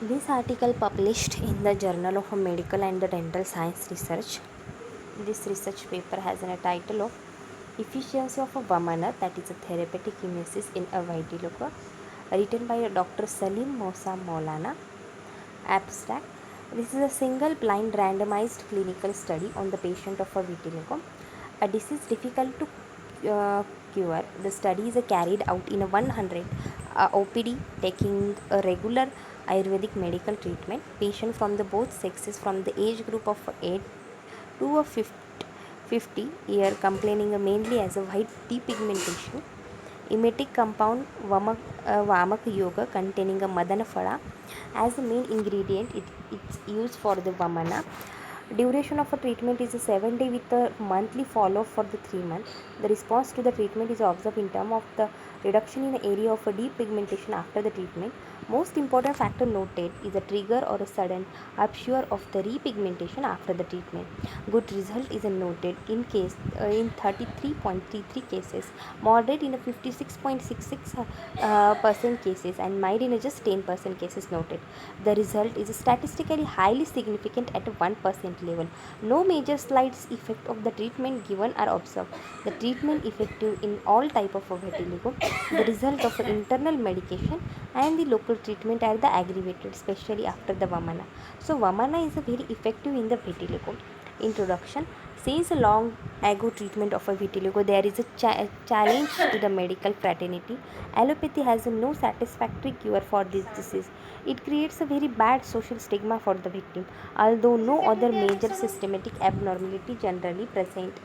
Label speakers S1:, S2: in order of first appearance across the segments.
S1: This article published in the Journal of Medical and Dental Science Research. This research paper has a title of Efficiency of a Vamana, that is a therapeutic emesis in a vitiligo, written by Dr. Salim Mosa Maulana. Abstract. This is a single blind randomized clinical study on the patient of a vitiligo, a disease difficult to cure. The study is carried out in a 100 OPD taking a regular Ayurvedic medical treatment. Patients from the both sexes from the age group of 8 to a 50 year complaining mainly as a white depigmentation. Emetic compound Vamak Yoga containing a Madanaphala as the main ingredient. It's used for the Vamana. Duration of a treatment is a 7 day with a monthly follow-up for the 3 months. The response to the treatment is observed in terms of the reduction in the area of a deep pigmentation after the treatment. Most important factor noted is a trigger or a sudden upsurge of the repigmentation after the treatment. Good result is noted in 33.33 cases, moderate in a 56.66 percent cases, and mild in a just 10% cases noted. The result is statistically highly significant at a 1% level. No major side effect of the treatment given are observed. The treatment effective in all type of vitiligo. The result of internal medication and the local treatment are the aggravated, especially after the Vamana. So Vamana is a very effective in the vitiligo. Introduction. Since a long ago treatment of a vitiligo, there is a challenge to the medical fraternity. Allopathy has no satisfactory cure for this disease. It creates a very bad social stigma for the victim, although no other major systematic abnormality generally present.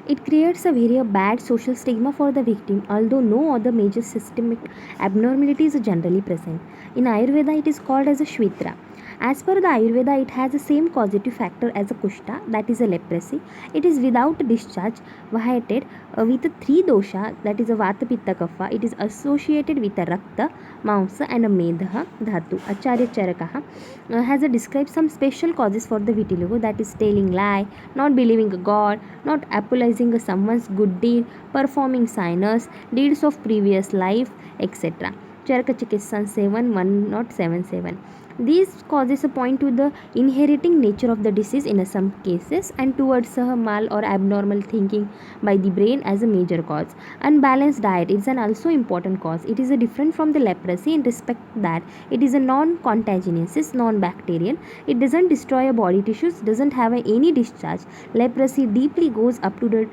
S1: It creates a very bad social stigma for the victim, although no other major systemic abnormality is generally present. In Ayurveda, it is called as a Shvitra. As per the Ayurveda, it has the same causative factor as a Kushta, that is a leprosy. It is without discharge, vitiated with a three dosha, that is a Vata Pitta Kapha. It is associated with a Rakta, Mamsa, and a Medha Dhatu. Acharya Charakaha has described some special causes for the vitiligo, that is telling lie, not believing a God, not apologizing someone's good deed, performing signers, deeds of previous life, etc. Charaka Chikitsan 71077. These causes point to the inheriting nature of the disease in some cases and towards a mal or abnormal thinking by the brain as a major cause. Unbalanced diet is an also important cause. It is a different from the leprosy in respect that it is a non-contagious, non-bacterial. It doesn't destroy a body tissues, doesn't have any discharge. Leprosy deeply goes up to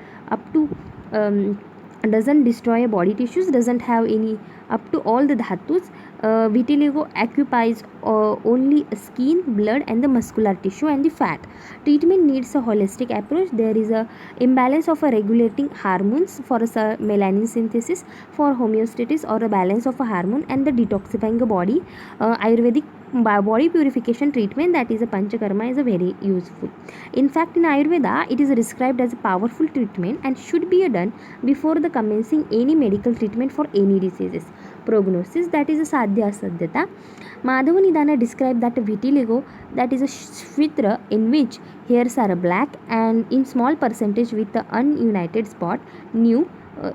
S1: doesn't destroy body tissues, doesn't have any up to all the dhatus. Vitiligo occupies only skin, blood, and the muscular tissue and the fat. Treatment needs a holistic approach. There is a imbalance of a regulating hormones for a melanin synthesis, for homeostasis or a balance of a hormone, and the detoxifying the body. Ayurvedic body purification treatment, that is a panchakarma, is a very useful. In fact, in Ayurveda, it is described as a powerful treatment and should be done before the commencing any medical treatment for any diseases. Prognosis, that is a sadhya asadhyata. Madhava Nidana described that vitiligo, that is a shvitra in which hairs are black and in small percentage with the ununited spot, new,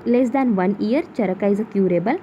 S1: less than 1 year. Charaka is a curable.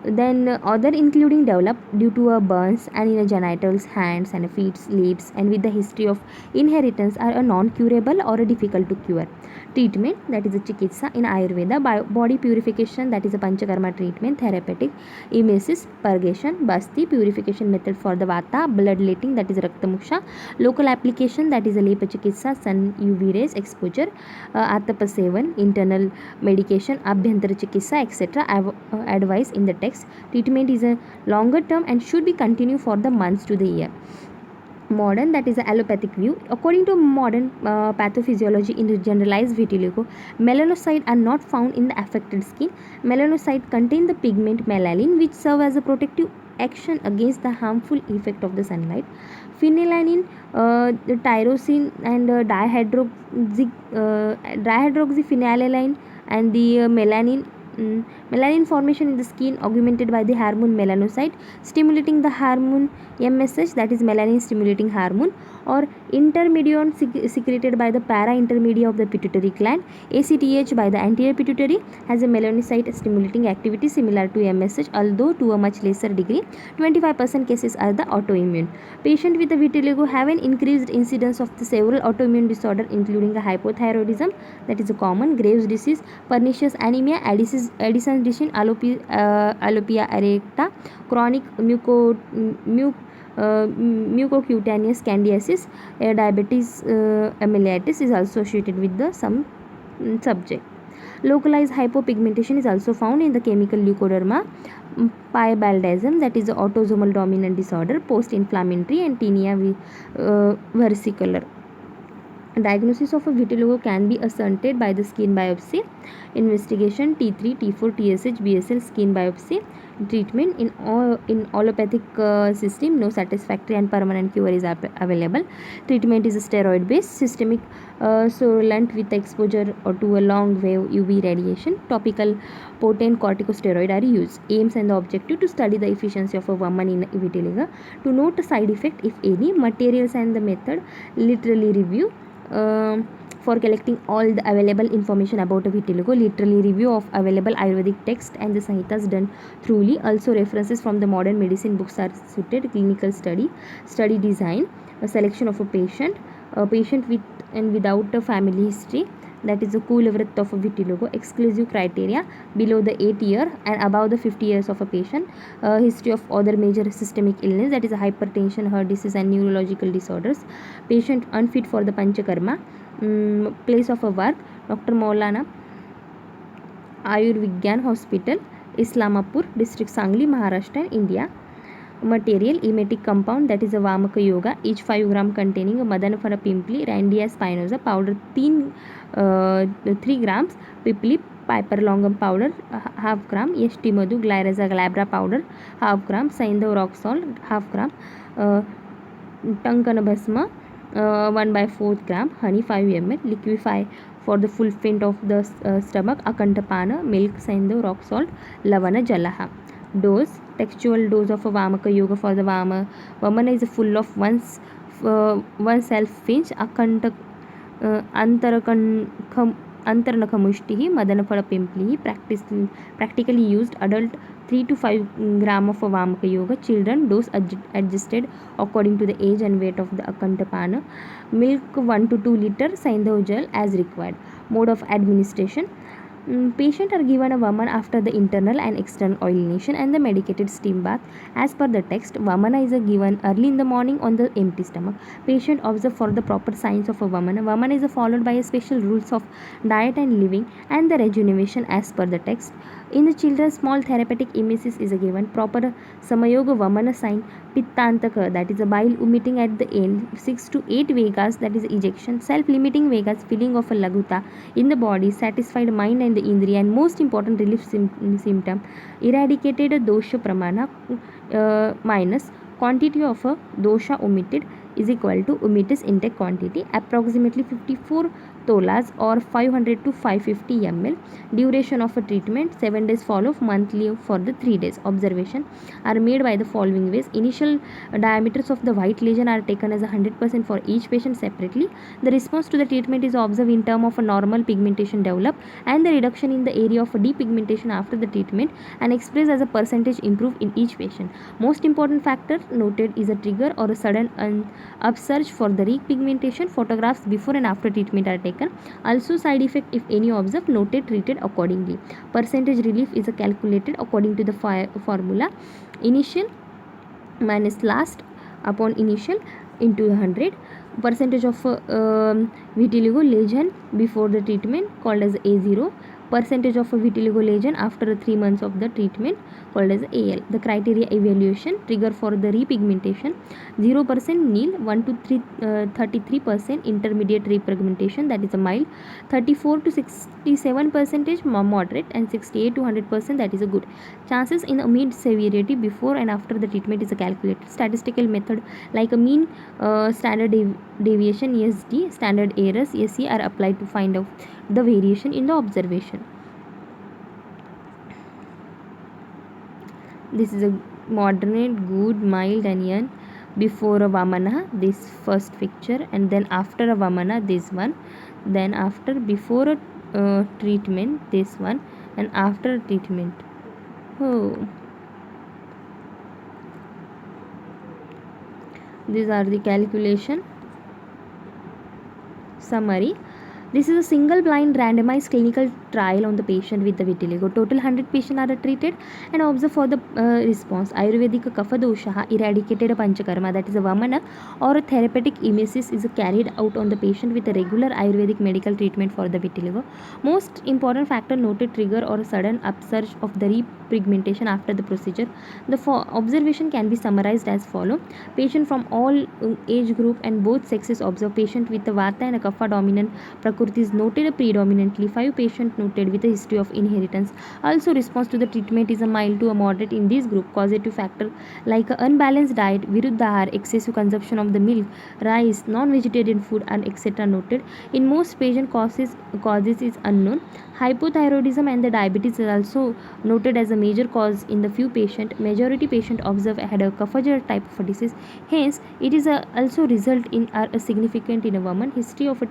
S1: Then other including develop due to a burns and in a genitals, hands and feet, lips, and with the history of inheritance are a non-curable or a difficult to cure. Treatment, that is a chikitsa in Ayurveda, body purification, that is a panchakarma treatment, therapeutic, emesis, purgation, basti, purification method for the vata, bloodletting, that is raktamuksha, local application, that is a lepa chikitsa, sun UV rays exposure, atapa sevan, internal medication, abhyantara chikitsa, etc. Advice in the text. Treatment is a longer term and should be continued for the months to the year. Modern, that is the allopathic view. According to modern pathophysiology in generalized vitiligo, melanocytes are not found in the affected skin. Melanocytes contain the pigment melalin, which serve as a protective action against the harmful effect of the sunlight. Phenylalanine, the tyrosine, and dihydroxyphenylalanine and the melanin Melanin formation in the skin augmented by the hormone melanocyte stimulating the hormone MSH, that is melanin stimulating hormone, or intermedione secreted by the para intermedia of the pituitary gland. ACTH by the anterior pituitary has a melanocyte stimulating activity similar to MSH, although to a much lesser degree. 25% cases are the autoimmune. Patient with the vitiligo have an increased incidence of the several autoimmune disorder including the hypothyroidism, that is a common, Graves disease, pernicious anemia, Addison's disease, alopecia areata, chronic mucocutaneous candidiasis, diabetes mellitus is also associated with the some subject. Localized hypopigmentation is also found in the chemical leukoderma piebaldism, that is the autosomal dominant disorder, post-inflammatory, and tinea versicolor. Diagnosis of a vitiligo can be ascertained by the skin biopsy investigation, T3, T4, TSH, BSL skin biopsy. Treatment in allopathic system, no satisfactory and permanent cure is available. Treatment is steroid based, systemic solent with exposure to a long wave UV radiation. Topical potent corticosteroid are used. Aims and the objective to study the efficiency of a woman in vitiligo, to note the side effect if any. Materials and the method literally review. For collecting all the available information about a vitiligo, literally review of available Ayurvedic text and the Samhitas done thoroughly. Also references from the modern medicine books are suited. Clinical study design, a selection of a patient with and without a family history, that is a Kulavritta of a vitiligo. Exclusive criteria: below the 8 year and above the 50 years of a patient. History of other major systemic illness, that is hypertension, heart disease, and neurological disorders. Patient unfit for the panchakarma. Place of a work: Dr. Maulana Ayurvigyan Hospital, Islamapur district, Sangli, Maharashtra, India. Material: emetic compound, that is a Vamaka yoga, each 5 gram containing a Madanapara pimpli, Randia spinosa powder 3 grams, Pipli piperlongum powder half gram, Yashti Madhu Glyraza glabra powder half gram, Saindhav rock salt half gram, Tankana bhasma 1/4 gram, honey 5 ml, liquefy for the full faint of the stomach, Akantapana, milk, Saindhav rock salt, Lavana jalaha. Dose: textual dose of a Vamaka yoga for the Vamana is full of one self finch, Akanta Antaranakamushtihi, Madanapala Pimpli, practically used adult 3 to 5 gram of a Vamaka yoga. Children, dose adjusted according to the age and weight of the Akantapana. Milk 1 to 2 liter, Saindhav gel as required. Mode of administration: patient are given a Vaman after the internal and external oilination and the medicated steam bath. As per the text, Vamana is given early in the morning on the empty stomach. Patient observe for the proper signs of a Vamana. Vamana is followed by a special rules of diet and living and the rejuvenation as per the text. In the children, small therapeutic emesis is given. Proper Samayoga Vamana sign, Pittantaka, that is a bile emitting at the end, 6 to 8 Vegas, that is ejection, self-limiting Vegas, feeling of a Laguta in the body, satisfied mind and the Indriya, and most important relief symptom, eradicated dosha pramana minus quantity of a dosha omitted is equal to omitted intake quantity, approximately 54 tolas or 500 to 550 ml. Duration of a treatment: 7 days follow, monthly for the 3 days. Observation are made by the following ways. Initial diameters of the white lesion are taken as 100% for each patient separately. The response to the treatment is observed in terms of a normal pigmentation develop and the reduction in the area of depigmentation after the treatment, and expressed as a percentage improved in each patient. Most important factor noted is a trigger or a sudden upsurge for the repigmentation. Photographs before and after treatment are taken. Also side effect if any observed, noted, treated accordingly. Percentage relief is calculated according to the formula: initial minus last upon initial into 100. Percentage of vitiligo lesion before the treatment called as A0. Percentage of a vitiligo lesion after 3 months of the treatment called as AL. The criteria evaluation: trigger for the repigmentation 0% nil, 1 to 33% intermediate repigmentation, that is a mild, 34 to 67% moderate, and 68 to 100% that is a good. Chances in a mid severity before and after the treatment is a calculated. Statistical method like a mean standard deviation ESD, standard errors SE are applied to find out the variation in the observation. This is a moderate, good, mild onion. Before a Vamana, this first picture, and then after a Vamana, this one. Then after, before a treatment, this one, and after a treatment. Oh, these are the calculation. Summary. This is a single blind randomized clinical trial on the patient with the vitiligo. Total 100 patients are treated and observed for the response. Ayurvedic kapha dosha eradicated a panchakarma, that is a vamana, or a therapeutic emesis is carried out on the patient with a regular Ayurvedic medical treatment for the vitiligo. Most important factor noted trigger or a sudden upsurge of the repigmentation after the procedure. The observation can be summarized as follow. Patient from all age group and both sexes observed. Patient with a vata and a kapha dominant Prakriti is noted predominantly. 5 patients noted with a history of inheritance. Also, response to the treatment is a mild to a moderate in this group. Causative factor like a unbalanced diet, viruddhahar, excessive consumption of the milk, rice, non-vegetarian food, and etc. noted. In most patient causes is unknown. Hypothyroidism and the diabetes is also noted as a major cause in the few patient. Majority patient observed had a Kapha type of a disease. Hence, it is also result in a significant in a woman. History of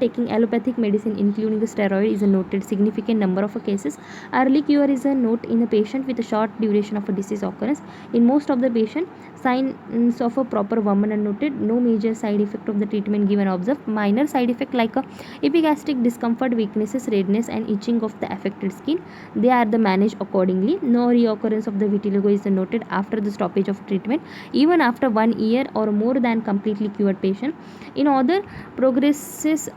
S1: taking allopathic medicine including the steroid is a noted significant number of cases. Early cure is a note in the patient with a short duration of a disease occurrence. In most of the patient, signs of a proper woman are noted. No major side effect of the treatment given observed. Minor side effect like a epigastric discomfort, weaknesses, redness and itching of the affected skin. They are the managed accordingly. No reoccurrence of the vitiligo is noted after the stoppage of treatment, even after 1 year or more than completely cured patient. In other progresses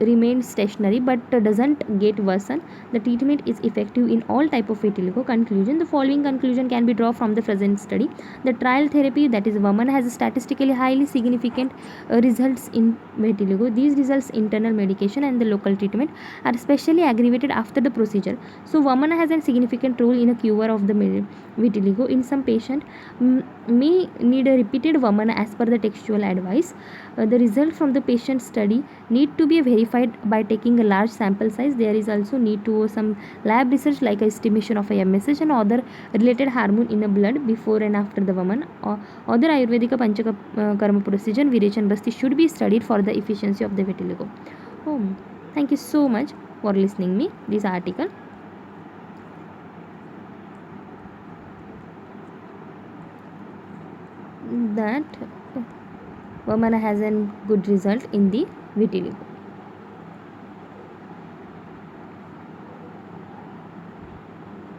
S1: remain stationary but doesn't get worsen. The treatment is effective in all type of vitiligo. Conclusion. The following conclusion can be drawn from the present study. The trial therapy, that is woman, has statistically highly significant results in vitiligo. These results, internal medication and the local treatment, are especially aggravated after the procedure. So woman has a significant role in a cure of the vitiligo. In some patient may need a repeated woman as per the textual advice. The result from the patient study need to be verified by taking a large sample size. There is also need to some lab research like estimation of a MSH and other related hormone in the blood before and after the woman. Other Ayurvedic panchakarma procedure Virachan Basti should be studied for the efficiency of the vitiligo. Oh, thank you so much for listening me this article. That woman has a good result in the vitiligo.